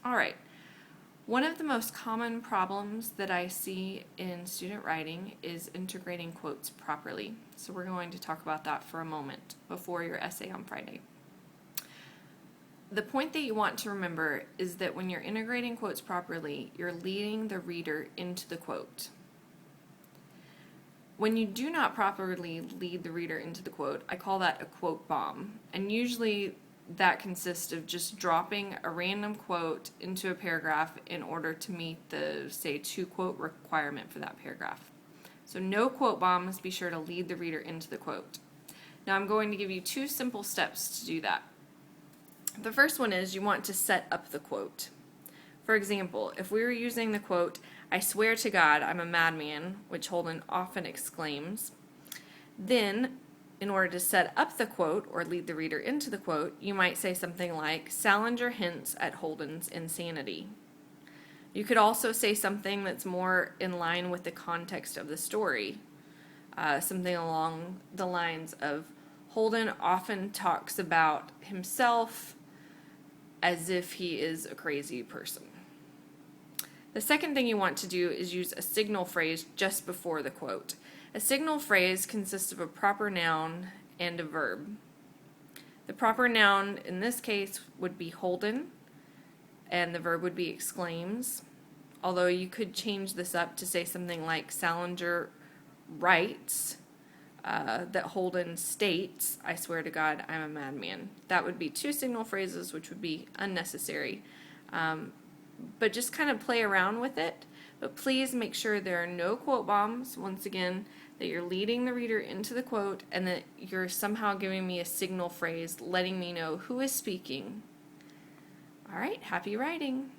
All right. One of the most common problems that I see in student writing is integrating quotes properly. So we're going to talk about that for a moment before your essay on Friday. The point that you want to remember is that when you're integrating quotes properly, you're leading the reader into the quote. When you do not properly lead the reader into the quote, I call that a quote bomb. And usually that consists of just dropping a random quote into a paragraph in order to meet the, say, 2-quote requirement for that paragraph. So no quote bombs, be sure to lead the reader into the quote. Now I'm going to give you 2 simple steps to do that. The first one is you want to set up the quote. For example, if we were using the quote, "I swear to God, I'm a madman," which Holden often exclaims, then in order to set up the quote or lead the reader into the quote, you might say something like, "Salinger hints at Holden's insanity." You could also say something that's more in line with the context of the story, something along the lines of, "Holden often talks about himself as if he is a crazy person." The second thing you want to do is use a signal phrase just before the quote. A signal phrase consists of a proper noun and a verb. The proper noun in this case would be Holden, and the verb would be exclaims, although you could change this up to say something like Salinger writes that Holden states, "I swear to God, I'm a madman." That would be 2 signal phrases, which would be unnecessary. But just kind of play around with it. But please make sure there are no quote bombs, once again, that you're leading the reader into the quote, and that you're somehow giving me a signal phrase letting me know who is speaking. All right, happy writing.